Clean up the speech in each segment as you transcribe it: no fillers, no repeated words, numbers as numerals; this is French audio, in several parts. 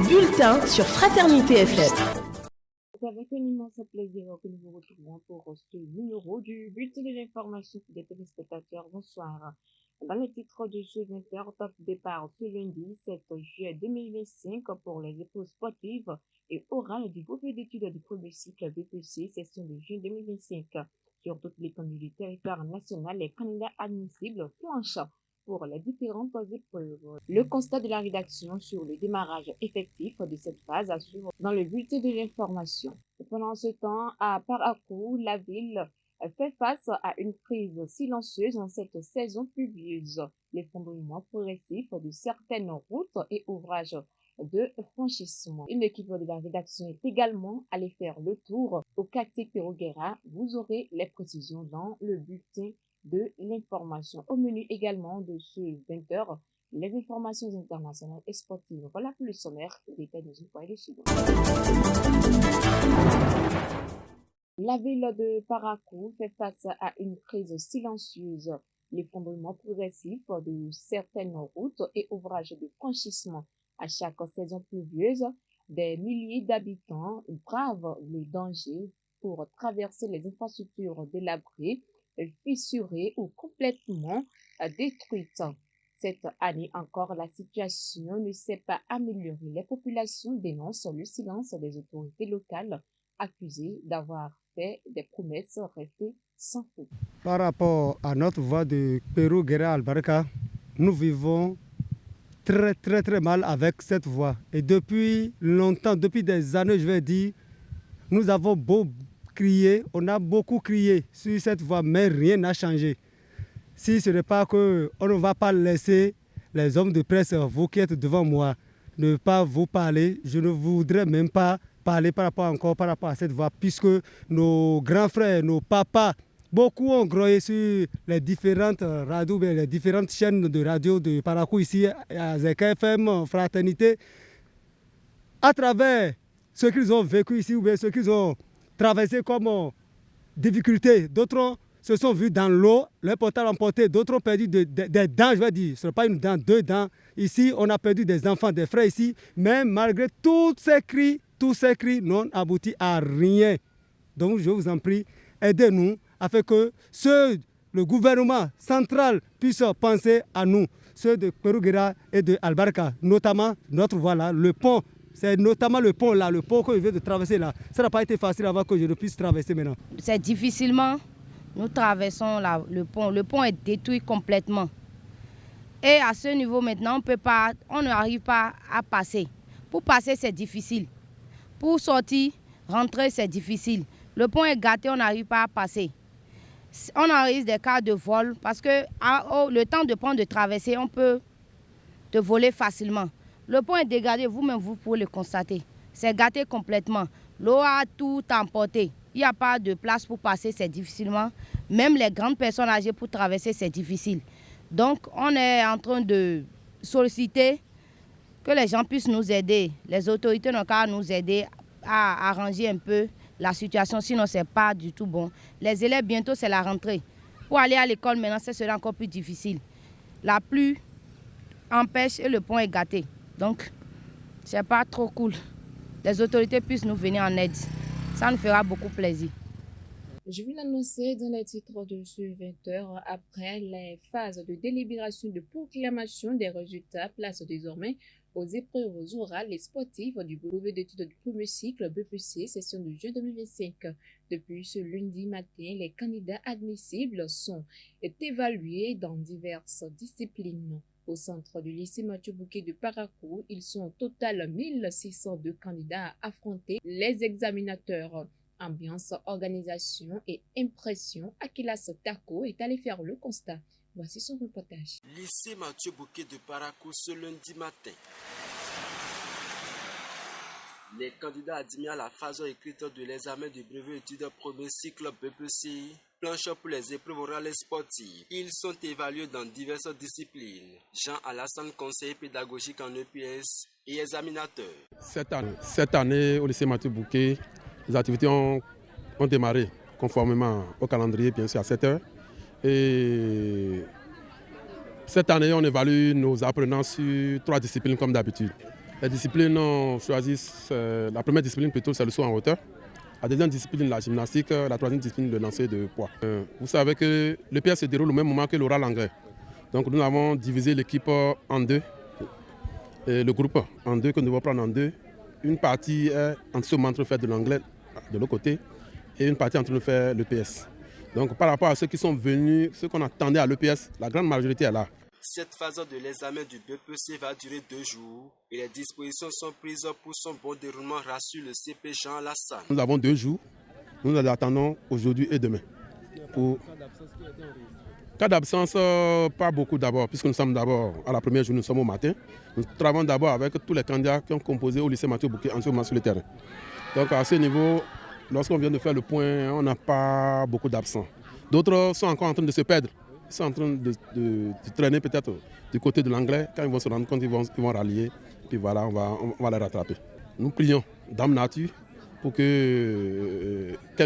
bulletin sur Fraternité FM. C'est avec un immense plaisir que nous vous retrouvons pour ce numéro du bulletin de l'information des téléspectateurs. Bonsoir. Dans le titre de ce 20h, top départ ce lundi 7 juillet 2025 pour les épreuves sportives et orales du groupe d'études du premier cycle BPC, session de juin 2025. Sur toutes les communes du territoire national, les candidats admissibles planchent pour les différentes épreuves. Le constat de la rédaction sur le démarrage effectif de cette phase assure dans le bulletin de l'information. Pendant ce temps, à Parakou, la ville fait face à une crise silencieuse en cette saison pluvieuse. L'effondrement progressif de certaines routes et ouvrages de franchissement. Une équipe de la rédaction est également allée faire le tour au quartier Peroguera. Vous aurez les précisions dans le bulletin de l'information. Au menu également de ce 20h, les informations internationales et sportives. Voilà pour le sommaire. Détail de une fois et de suivant. La ville de Parakou fait face à une crise silencieuse. L'effondrement progressif de certaines routes et ouvrages de franchissement. À chaque saison pluvieuse, des milliers d'habitants bravent le danger pour traverser les infrastructures délabrées, fissurées ou complètement détruites. Cette année encore, la situation ne s'est pas améliorée. Les populations dénoncent le silence des autorités locales accusées d'avoir fait des promesses restées sans faute. Par rapport à notre voie de Peroguera Albarca, nous vivons très mal avec cette voie. Et depuis longtemps, depuis des années, je vais dire, nous avons beau crier, on a beaucoup crié sur cette voie, mais rien n'a changé. Si ce n'est pas qu'on ne va pas laisser les hommes de presse, vous qui êtes devant moi, ne pas vous parler, je ne voudrais même pas parler par rapport à cette voie, puisque nos grands frères, nos papas, beaucoup ont groyé sur les différentes radios, les différentes chaînes de radio de Parakou ici, à ZK FM, Fraternité, à travers ce qu'ils ont vécu ici ou bien ce qu'ils ont traversé comme difficulté. D'autres se sont vus dans l'eau, leur portable emporté, d'autres ont perdu des dents, je vais dire, ce n'est pas une dent, deux dents. Ici, on a perdu des enfants, des frères ici, mais malgré tous ces cris n'ont abouti à rien. Donc, je vous en prie, aidez-nous afin que le gouvernement central puisse penser à nous, ceux de Peroguera et de Albarca, notamment notre voie là, le pont. C'est notamment le pont là, le pont que je viens de traverser là. Ça n'a pas été facile avant que je ne puisse traverser maintenant. C'est difficilement, nous traversons le pont. Le pont est détruit complètement. Et à ce niveau maintenant, on n'arrive pas à passer. Pour passer, c'est difficile. Pour sortir, rentrer, c'est difficile. Le pont est gâté, on n'arrive pas à passer. On arrive des cas de vol parce que le temps de prendre de traverser, on peut te voler facilement. Le pont est dégradé, vous-même vous pouvez le constater. C'est gâté complètement. L'eau a tout emporté. Il n'y a pas de place pour passer, c'est difficilement. Même les grandes personnes âgées pour traverser, c'est difficile. Donc on est en train de solliciter que les gens puissent nous aider. Les autorités n'ont qu'à nous aider à arranger un peu la situation, sinon ce n'est pas du tout bon. Les élèves, bientôt, c'est la rentrée. Pour aller à l'école, maintenant, ce sera encore plus difficile. La pluie empêche et le pont est gâté. Donc, ce n'est pas trop cool. Les autorités puissent nous venir en aide. Ça nous fera beaucoup plaisir. Je vais l'annoncer dans les titres de ce 20h. Après les phases de délibération de proclamation des résultats, place désormais aux épreuves orales et sportives du brevet d'études du premier cycle BPC, session de juin 2025. Depuis ce lundi matin, les candidats admissibles sont évalués dans diverses disciplines. Au centre du lycée Mathieu Bouquet de Parakou, ils sont au total 1602 candidats à affronter les examinateurs. Ambiance, organisation et impression, Akilas Tako est allé faire le constat. Voici son reportage. Lycée Mathieu Bouquet de Parakou ce lundi matin. Les candidats admis à la phase écrite de l'examen du brevet études premier cycle BPC planchent pour les épreuves orales et sportives. Ils sont évalués dans diverses disciplines. Jean Alassane, conseiller pédagogique en EPS et examinateur. Cette année, au lycée Mathieu Bouquet, les activités ont démarré conformément au calendrier, bien sûr, à 7 heures. Et cette année, on évalue nos apprenants sur 3 disciplines comme d'habitude. Les disciplines, on choisit, la première discipline plutôt, c'est le saut en hauteur. La deuxième discipline, la gymnastique. La troisième discipline, le lancer de poids. Vous savez que le l'EPS se déroule au même moment que l'oral anglais. Donc nous avons divisé l'équipe en deux, et le groupe en deux, que nous devons prendre en deux. Une partie est en ce moment en train de faire de l'anglais de l'autre côté et une partie en train de faire l'EPS. Donc par rapport à ceux qui sont venus, ceux qu'on attendait à l'EPS, la grande majorité est là. Cette phase de l'examen du BPC va durer 2 jours et les dispositions sont prises pour son bon déroulement, rassure le CP Jean Alassane. Nous avons 2 jours, nous les attendons aujourd'hui et demain. Pour cas d'absence, pas beaucoup d'abord, puisque nous sommes d'abord à la première journée, nous sommes au matin. Nous travaillons d'abord avec tous les candidats qui ont composé au lycée Mathieu Bouquet en ce moment sur le terrain. Donc à ce niveau, lorsqu'on vient de faire le point, on n'a pas beaucoup d'absents. D'autres sont encore en train de se perdre. Ils sont en train de traîner peut-être du côté de l'anglais. Quand ils vont se rendre compte, ils vont rallier. Et puis voilà, on va les rattraper. Nous prions Dame Nature pour qu'elle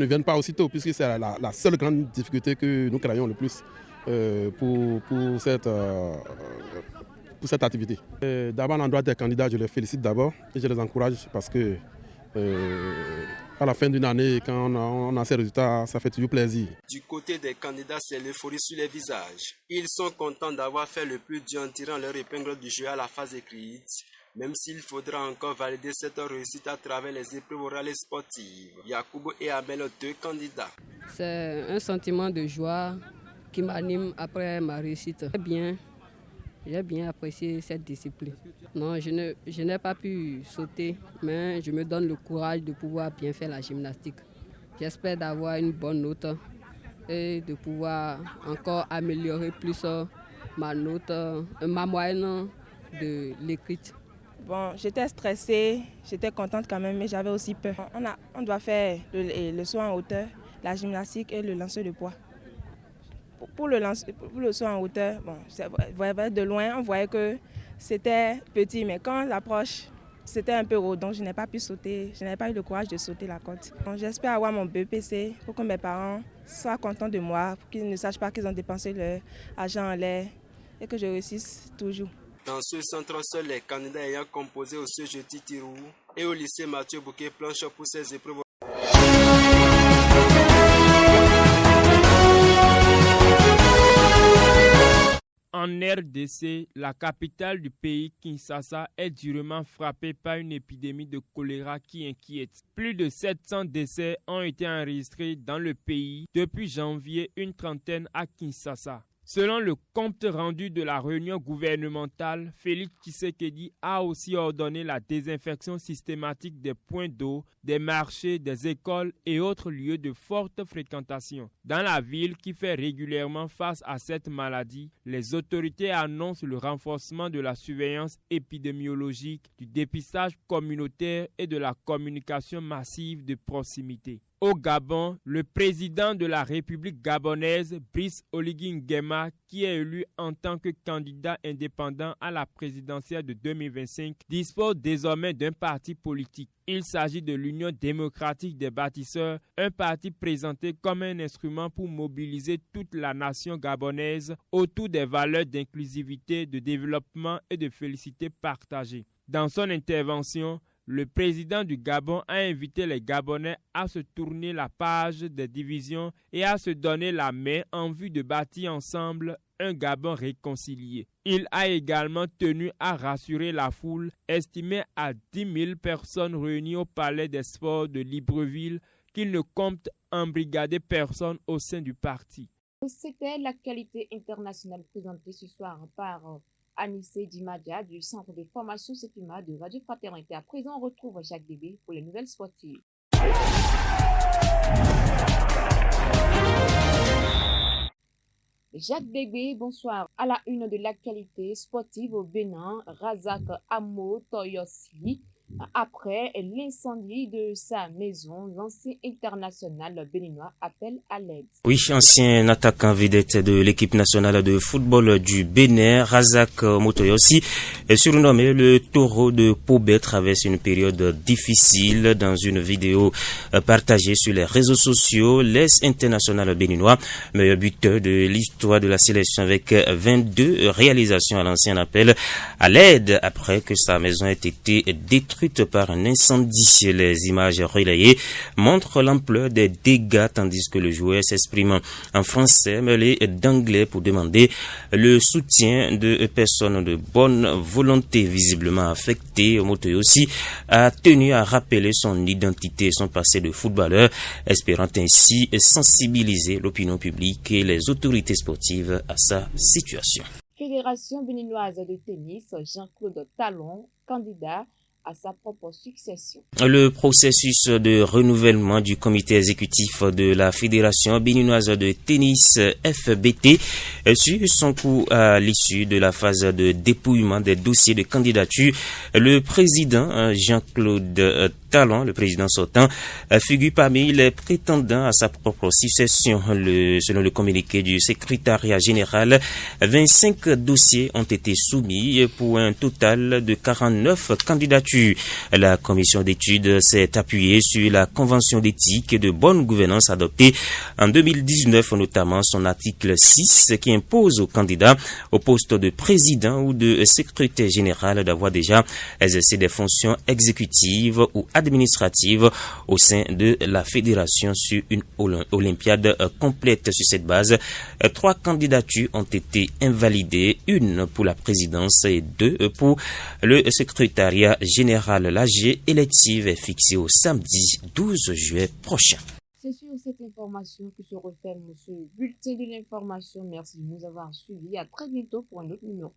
ne vienne pas aussitôt, puisque c'est la seule grande difficulté que nous craignons le plus pour cette activité. D'abord, à l'endroit des candidats, je les félicite d'abord et je les encourage parce que à la fin d'une année, quand on a ces résultats, ça fait toujours plaisir. Du côté des candidats, c'est l'euphorie sur les visages. Ils sont contents d'avoir fait le plus dur en tirant leur épingle du jeu à la phase écrite, même s'il faudra encore valider cette réussite à travers les épreuves orales et sportives. Yakubo et Abel, 2 candidats. C'est un sentiment de joie qui m'anime après ma réussite. J'ai bien apprécié cette discipline. Non, je n'ai pas pu sauter, mais je me donne le courage de pouvoir bien faire la gymnastique. J'espère d'avoir une bonne note et de pouvoir encore améliorer plus ma note, ma moyenne de l'écrite. Bon, j'étais stressée, j'étais contente quand même, mais j'avais aussi peur. On doit faire le saut en hauteur, la gymnastique et le lancer de poids. Pour le saut en hauteur, bon, de loin, on voyait que c'était petit, mais quand l'approche, c'était un peu haut, donc je n'ai pas pu sauter, je n'avais pas eu le courage de sauter la côte. J'espère avoir mon BPC pour que mes parents soient contents de moi, pour qu'ils ne sachent pas qu'ils ont dépensé leur argent en l'air et que je réussisse toujours. Dans ce centre, seuls les candidats ayant composé au CEJ Titirou et au lycée Mathieu Bouquet planchent pour ces épreuves. En RDC, la capitale du pays, Kinshasa, est durement frappée par une épidémie de choléra qui inquiète. Plus de 700 décès ont été enregistrés dans le pays depuis janvier, une trentaine à Kinshasa. Selon le compte rendu de la réunion gouvernementale, Félix Tshisekedi a aussi ordonné la désinfection systématique des points d'eau, des marchés, des écoles et autres lieux de forte fréquentation. Dans la ville qui fait régulièrement face à cette maladie, les autorités annoncent le renforcement de la surveillance épidémiologique, du dépistage communautaire et de la communication massive de proximité. Au Gabon, le président de la République gabonaise, Brice Oligui Nguema, qui est élu en tant que candidat indépendant à la présidentielle de 2025, dispose désormais d'un parti politique. Il s'agit de l'Union démocratique des bâtisseurs, un parti présenté comme un instrument pour mobiliser toute la nation gabonaise autour des valeurs d'inclusivité, de développement et de félicité partagées. Dans son intervention, le président du Gabon a invité les Gabonais à se tourner la page des divisions et à se donner la main en vue de bâtir ensemble un Gabon réconcilié. Il a également tenu à rassurer la foule, estimée à 10 000 personnes réunies au Palais des Sports de Libreville, qu'il ne compte embrigader personne au sein du parti. C'était l'actualité internationale présentée ce soir par Anissé Dimadia du Centre de formation Sepima de Radio Fraternité. À présent, on retrouve Jacques Bébé pour les nouvelles sportives. Jacques Bébé, bonsoir. À la une de l'actualité sportive au Bénin, Razak Amo Toyosi, Après l'incendie de sa maison, l'ancien international béninois appelle à l'aide. Oui, ancien attaquant vedette de l'équipe nationale de football du Bénin, Razak Motoyossi, surnommé le taureau de Pobet, traverse une période difficile. Dans une vidéo partagée sur les réseaux sociaux, l'ex-international béninois, meilleur buteur de l'histoire de la sélection avec 22 réalisations à l'ancien appel à l'aide après que sa maison ait été détruite par un incendie. Les images relayées montrent l'ampleur des dégâts tandis que le joueur s'exprime en français mêlé d'anglais pour demander le soutien de personnes de bonne volonté visiblement affectées. Motoyossi a tenu à rappeler son identité et son passé de footballeur, espérant ainsi sensibiliser l'opinion publique et les autorités sportives à sa situation. Fédération béninoise de tennis, Jean-Claude Talon, candidat à sa propre succession. Le processus de renouvellement du comité exécutif de la Fédération béninoise de tennis FBT suit son cours à l'issue de la phase de dépouillement des dossiers de candidature. Le président Jean-Claude Talon, le président sortant, figure parmi les prétendants à sa propre succession. Selon le communiqué du secrétariat général, 25 dossiers ont été soumis pour un total de 49 candidatures. La commission d'études s'est appuyée sur la convention d'éthique et de bonne gouvernance adoptée en 2019, notamment son article 6 qui impose aux candidats au poste de président ou de secrétaire général d'avoir déjà exercé des fonctions exécutives ou administratives au sein de la fédération sur une olympiade complète. Sur cette base, 3 candidatures ont été invalidées, une pour la présidence et 2 pour le secrétariat général. L'AG élective est fixée au samedi 12 juillet prochain. C'est sur cette information que se referme ce bulletin de l'information. Merci de nous avoir suivis. À très bientôt pour un autre numéro.